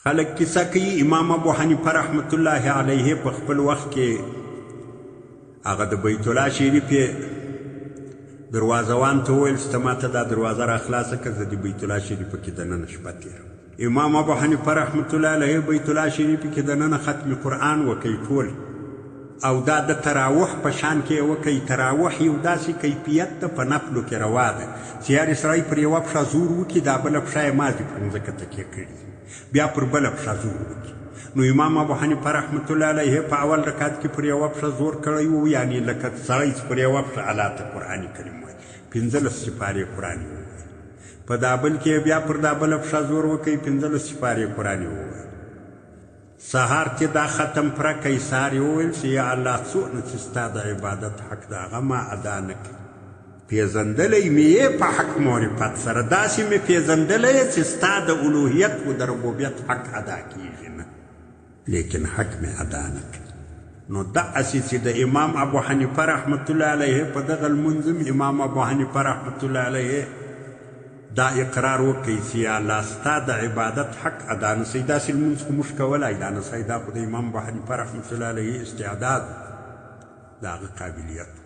خلق کیسه کوي امام ابو حنیفه رحمت الله علیه په خپل وخت کې هغه د بیت الله شریف دروازوان ته وویل چې ته ماته دا دروازه را خلاصه کړه زه د بیت الله شریف کې دننه شپه تېروم. امام ابو حنیفه رحمت الله علیه بیت الله شریف کې دننه ختم قرآن وکوي ټول او دا د تراوح په شان کې وکوي. تراوح یو داسې کیفیت ده په نفلو کې روا ده چې یار سړی پر یوه پښه زور وکړي دا بله پښه یې مازې پر مځکه تکیه کړي بیا پر بله پښه زور وکړي. نو امام ابو حنیفه رحمت الله علیه په اول رکعت کې پر یوه پښه زور کړی و یعنې لکه سړی چې پر یوه پښه الله قرآن کریم وایي 15 سپارې قرآن ووایي. په دا بل کې بیا پر دا بله پښه زور وکوي 15 سپارې قرآن ووایي. سهار چې دا ختم پره کوي سهار یې وویل چې یا الله څونه چې ستا د عبادت حق د هغه ما ادا نه کړي پیژندلی مې یې په حق معرفت سره داسې مې پیژندلی یې چې ستا د الوهیت و د ربوبیت حق ادا کیږي نه لیکن حق مې ادا نه کړي. نو داسې چې د امام ابو حنیفه رحمت الله علیه په دغه لمونځ امام ابو حنیفه رحمت الله علیه دا اقرار وکړي چې یا الله ستا د عبادت حق ادا نه سي. داسې لمونځ خو موږ کولی دا نه سي دا خو د امام ابو حنیفه رحمت الله علیه استعداد د هغه قابلیت